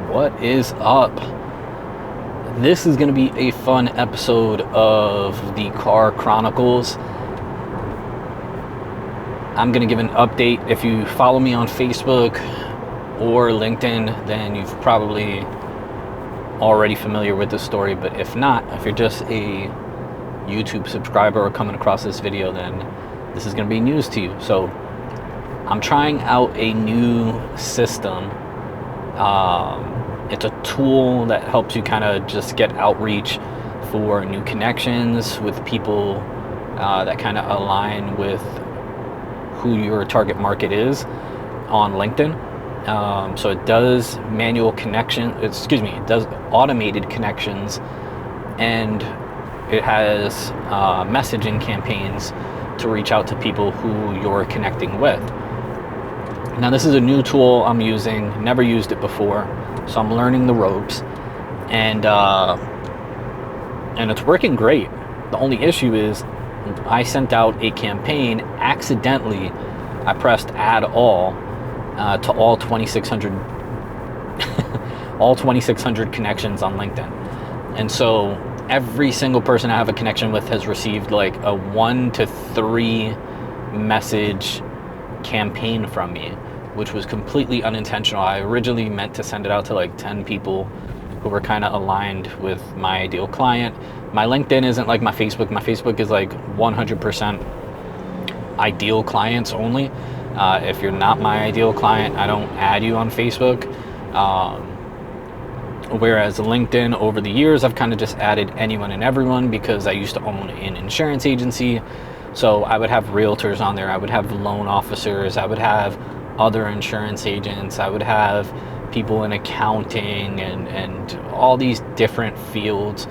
What is up? This is going to be a fun episode of the Car Chronicles. I'm going to give an update. If you follow me on Facebook or LinkedIn, then you've probably already familiar with this story. But if not, if you're just a YouTube subscriber or coming across this video, then this is going to be news to you. So I'm trying out a new system. It's a tool that helps you kind of just get outreach for new connections with people that kind of align with who your target market is on LinkedIn. So it does it does automated connections, and it has messaging campaigns to reach out to people who you're connecting with. Now, this is a new tool I'm using, never used it before, so I'm learning the ropes, and it's working great. The only issue is I sent out a campaign accidentally. I pressed add all to all 2,600 all 2,600 connections on LinkedIn, and so every single person I have a connection with has received like a 1 to 3 message campaign from me, which was completely unintentional. I originally meant to send it out to like 10 people who were kind of aligned with my ideal client. My LinkedIn isn't like my Facebook. My Facebook is like 100% ideal clients only. If you're not my ideal client, I don't add you on Facebook. Whereas LinkedIn, over the years, I've kind of just added anyone and everyone because I used to own an insurance agency. So I would have realtors on there. I would have loan officers. I would have other insurance agents. I would have people in accounting and all these different fields,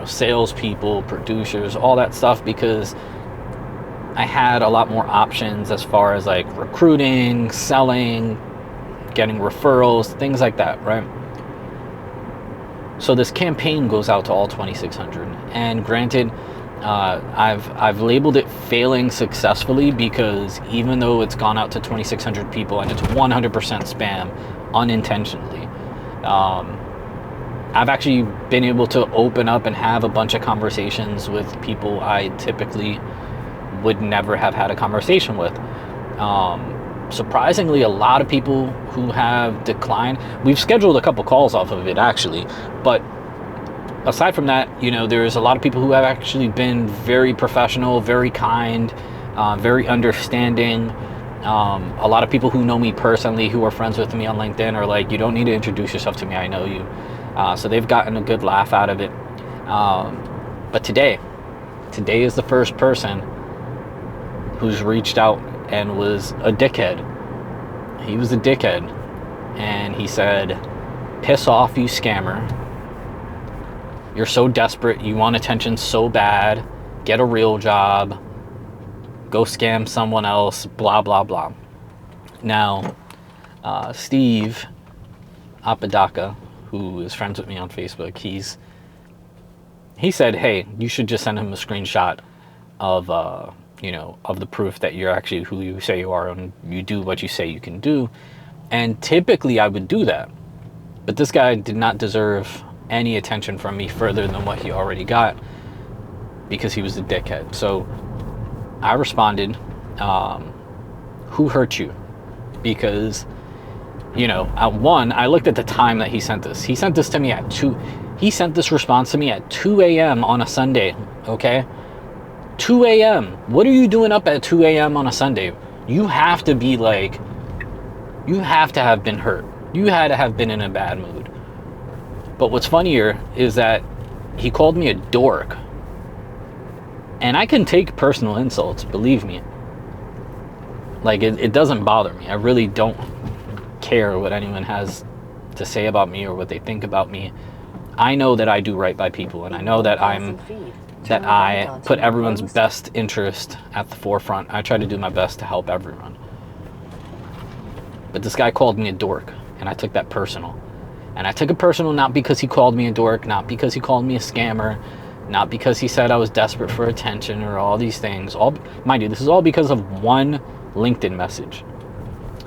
salespeople, producers, all that stuff, because I had a lot more options as far as like recruiting, selling, getting referrals, things like that, right? So this campaign goes out to all 2,600, and granted, I've labeled it failing successfully because even though it's gone out to 2,600 people and it's 100% spam unintentionally, I've actually been able to open up and have a bunch of conversations with people I typically would never have had a conversation with. Surprisingly, a lot of people who have declined, we've scheduled a couple calls off of it actually, but aside from that, there's a lot of people who have actually been very professional, very kind, very understanding. A lot of people who know me personally, who are friends with me on LinkedIn, are like, you don't need to introduce yourself to me, I know you. So they've gotten a good laugh out of it. But today is the first person who's reached out and was a dickhead. He was a dickhead. And he said, piss off, you scammer. You're so desperate. You want attention so bad. Get a real job. Go scam someone else. Blah, blah, blah. Now, Steve Apodaca, who is friends with me on Facebook, he said, hey, you should just send him a screenshot of the proof that you're actually who you say you are and you do what you say you can do. And typically I would do that. But this guy did not deserve any attention from me further than what he already got because he was a dickhead. So I responded, who hurt you? Because, I looked at the time that he sent this. He sent this to me at 2. He sent this response to me at 2 a.m. on a Sunday, okay? 2 a.m. What are you doing up at 2 a.m. on a Sunday? You have to have been hurt. You had to have been in a bad mood. But what's funnier is that he called me a dork. And I can take personal insults, believe me. Like, it doesn't bother me. I really don't care what anyone has to say about me or what they think about me. I know that I do right by people, and I know that I put everyone's best interest at the forefront. I try to do my best to help everyone. But this guy called me a dork, and I took that personal. And I took it personal not because he called me a dork, not because he called me a scammer, not because he said I was desperate for attention or all these things. Mind you, this is all because of one LinkedIn message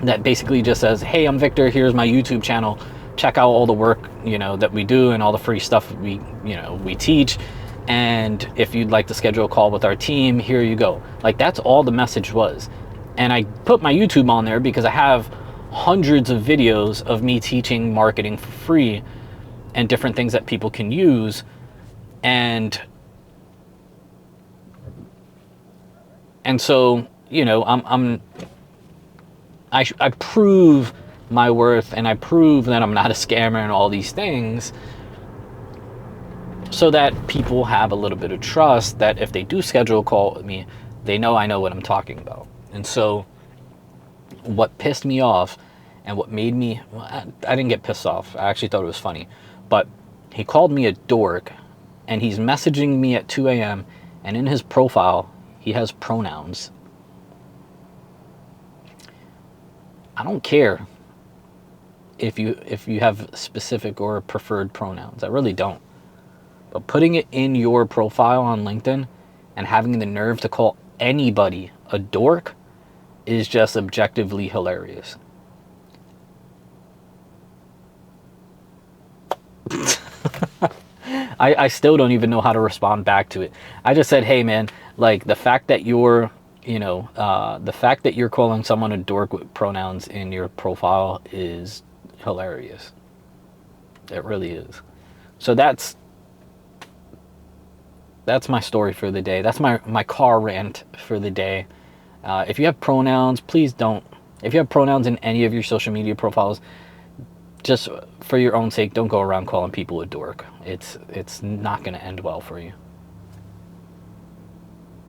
that basically just says, hey, I'm Victor, here's my YouTube channel. check out all the work, you know, that we do and all the free stuff we teach. And if you'd like to schedule a call with our team, here you go. Like, that's all the message was. And I put my YouTube on there because I have hundreds of videos of me teaching marketing for free and different things that people can use. And so, you know, I prove my worth, and I prove that I'm not a scammer and all these things, so that people have a little bit of trust that if they do schedule a call with me, they know I know what I'm talking about. And so what pissed me off and what made me, well, I didn't get pissed off. I actually thought it was funny. But he called me a dork, and he's messaging me at 2 a.m. and in his profile, he has pronouns. I don't care if you have specific or preferred pronouns. I really don't. But putting it in your profile on LinkedIn and having the nerve to call anybody a dork is just objectively hilarious. I still don't even know how to respond back to it. I just said, hey man, like, the fact that you're, you know, the fact that you're calling someone a dork with pronouns in your profile is hilarious. It really is. So that's my story for the day. That's my car rant for the day. If you have pronouns, please don't. If you have pronouns in any of your social media profiles, just for your own sake, don't go around calling people a dork. It's not going to end well for you.